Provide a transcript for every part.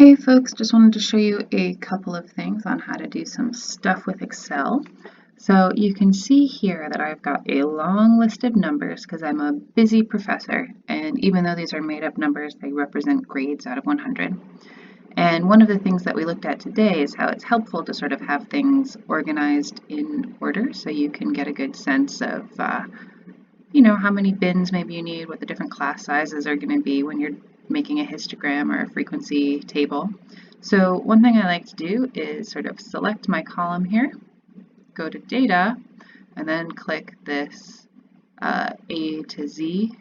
Hey folks, just wanted to show you a couple of things on how to do some stuff with Excel. So you can see here that I've got a long list of numbers because I'm a busy professor, and even though these are made up numbers, they represent grades out of 100. And one of the things that we looked at today is how it's helpful to sort of have things organized in order so you can get a good sense of how many bins maybe you need, what the different class sizes are going to be when you're making a histogram or a frequency table. So one thing I like to do is sort of select my column here, go to data, and then click this A to Z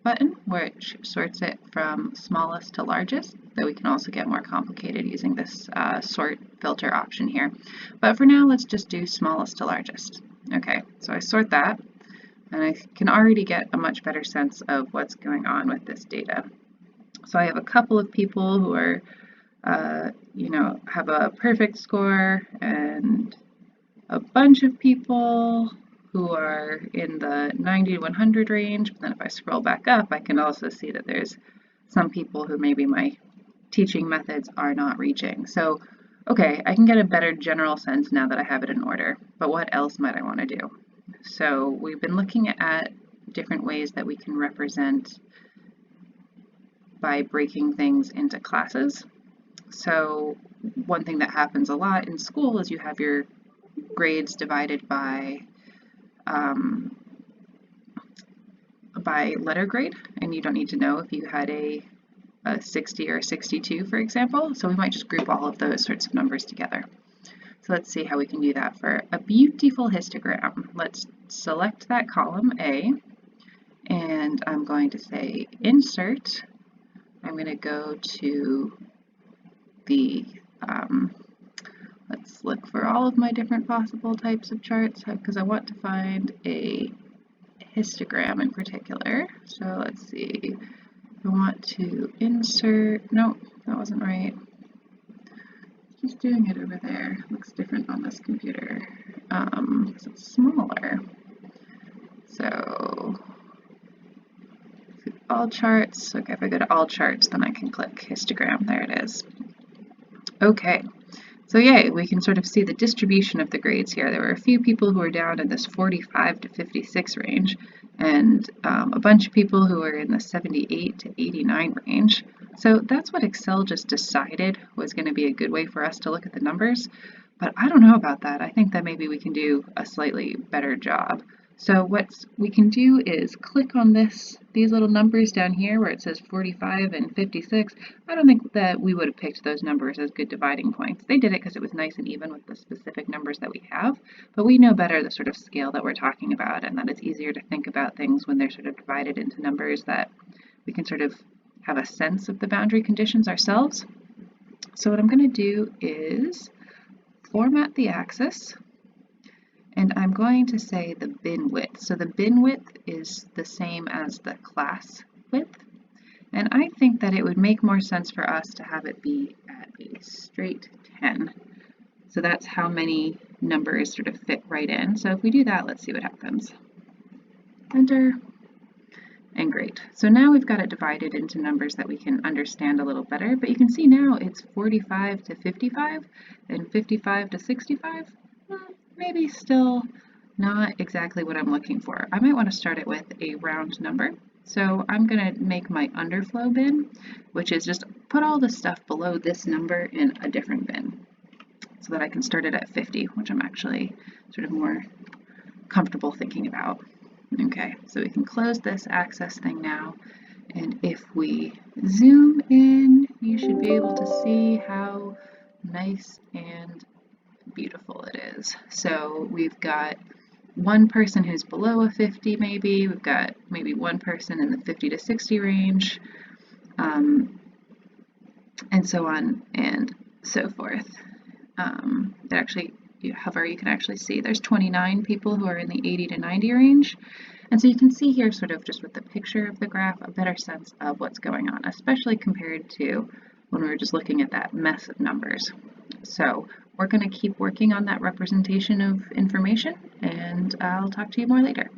button, which sorts it from smallest to largest, though we can also get more complicated using this sort filter option here. But for now, let's just do smallest to largest. Okay, so I sort that, and I can already get a much better sense of what's going on with this data. So I have a couple of people who are, have a perfect score, and a bunch of people who are in the 90 to 100 range. But then if I scroll back up, I can also see that there's some people who maybe my teaching methods are not reaching. So, okay, I can get a better general sense now that I have it in order. But what else might I want to do? So we've been looking at different ways that we can represent by breaking things into classes. So one thing that happens a lot in school is you have your grades divided by letter grade, and you don't need to know if you had a 60 or a 62, for example. So we might just group all of those sorts of numbers together. So let's see how we can do that for a beautiful histogram. Let's select that column A, and I'm going to say Insert. I'm going to go to the, let's look for all of my different possible types of charts because I want to find a histogram in particular. So let's see, I want to insert, nope, that wasn't right. Just doing it over there. Looks different on this computer because it's smaller. So all charts. Okay, if I go to all charts, then I can click histogram. There it is. Okay, so yay, we can sort of see the distribution of the grades here. There were a few people who were down in this 45 to 56 range, and a bunch of people who were in the 78 to 89 range. So that's what Excel just decided was going to be a good way for us to look at the numbers, but I don't know about that. I think that maybe we can do a slightly better job. So what we can do is click on these little numbers down here where it says 45 and 56. I don't think that we would have picked those numbers as good dividing points. They did it because it was nice and even with the specific numbers that we have, but we know better the sort of scale that we're talking about, and that it's easier to think about things when they're sort of divided into numbers that we can sort of have a sense of the boundary conditions ourselves. So what I'm going to do is format the axis, and I'm going to say the bin width. So the bin width is the same as the class width. And I think that it would make more sense for us to have it be at a straight 10. So that's how many numbers sort of fit right in. So if we do that, let's see what happens. Enter. And great. So now we've got it divided into numbers that we can understand a little better. But you can see now it's 45 to 55 and 55 to 65. Maybe still not exactly what I'm looking for. I might want to start it with a round number. So I'm going to make my underflow bin, which is just put all the stuff below this number in a different bin so that I can start it at 50, which I'm actually sort of more comfortable thinking about. Okay, so we can close this access thing now. And if we zoom in, you should be able to see how nice and beautiful it is. So we've got one person who's below a 50 maybe, we've got maybe one person in the 50 to 60 range, and so on and so forth. Actually, however, you can actually see there's 29 people who are in the 80 to 90 range. And so you can see here sort of just with the picture of the graph a better sense of what's going on, especially compared to when we were just looking at that mess of numbers. So we're going to keep working on that representation of information, and I'll talk to you more later.